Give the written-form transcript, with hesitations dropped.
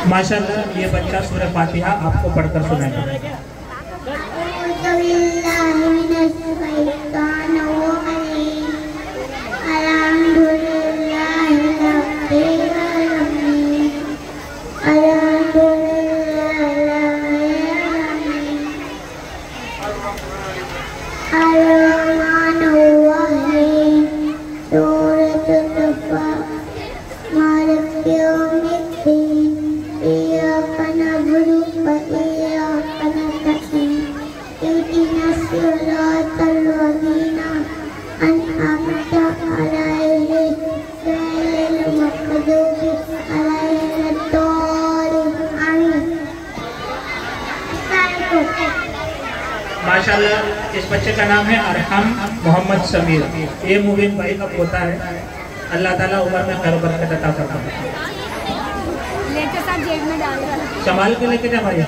माशाल्लाह ये बच्चा सूरह फातिहा आपको पढ़कर सुनाएगा। माशाल्लाह इस बच्चे का नाम है अरहम मोहम्मद समीर। ये मुबीन भाई का पोता है। अल्लाह ताला उम्र में खैर बरकत अता फरमाए। संभाल के लेके जा भाई।